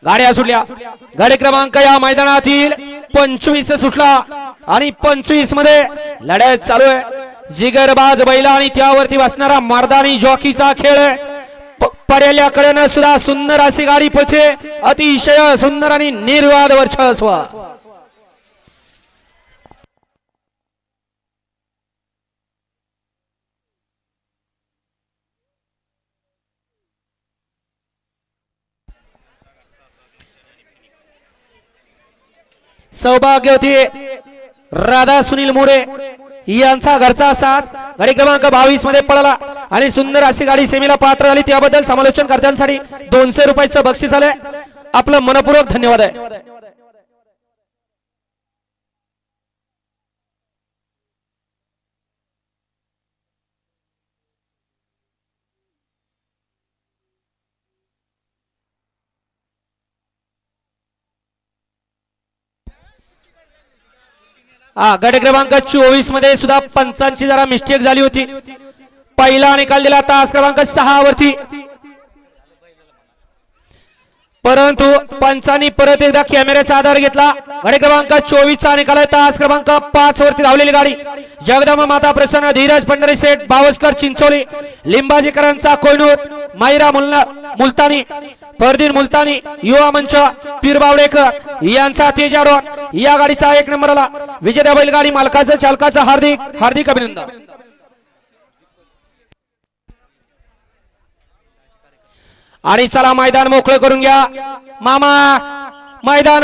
गाड्या सुटल्या। गाडी क्रमांक या मैदानातील 25 सुटला आणि 25 मध्ये लढत चालू आहे। जिगरबाज बैला आणि त्यावरती बसणारा मर्दानी जॉकीचा खेळ आहे। पडेल्या कडेनं सुद्धा सुंदर अशी गाडी पळते, अतिशय सुंदर आणि निर्वाद वर्चस्व। सौभाग्यवती राधा सुनील मोरे यांचा घरचा साज गाडी क्रमांक 22 मध्ये पळाला आणि सुंदर अशी गाडी सेमीला पात्र झाली, त्याबद्दल समालोचनकर्त्यांसाठी 200 रुपयाचं बक्षीस आलंय। आपलं मनपूर्वक धन्यवाद आहे। गट क्रमांक 24 मध्ये सुद्धा पंचांची जरा मिस्टेक झाली होती। पहिला निकाल दिला तास क्रमांक 6 वरती, परंतु पंचांनी परत एकदा कॅमेऱ्याचा आधार घेतला। गाडी क्रमांक 24 चा निकाल तास क्रमांक 5 वरती धावलेली गाडी जगदंबा माता प्रसन्न धीरज पंढरी सेठ बावस्कर चिंचोली लिंबाजीकरांचा कोयनूर मायरा मुलतानी परदीन मुलतानी युवा मंच पीरबावडेकर यांचा तेजारोहण या गाडीचा 1 नंबरला विजेत्या बैलगाडी मालकाचं चालकाचं हार्दिक हार्दिक अभिनंदन। आणि चला मैदान मोकळं करून घ्या मामा, मैदान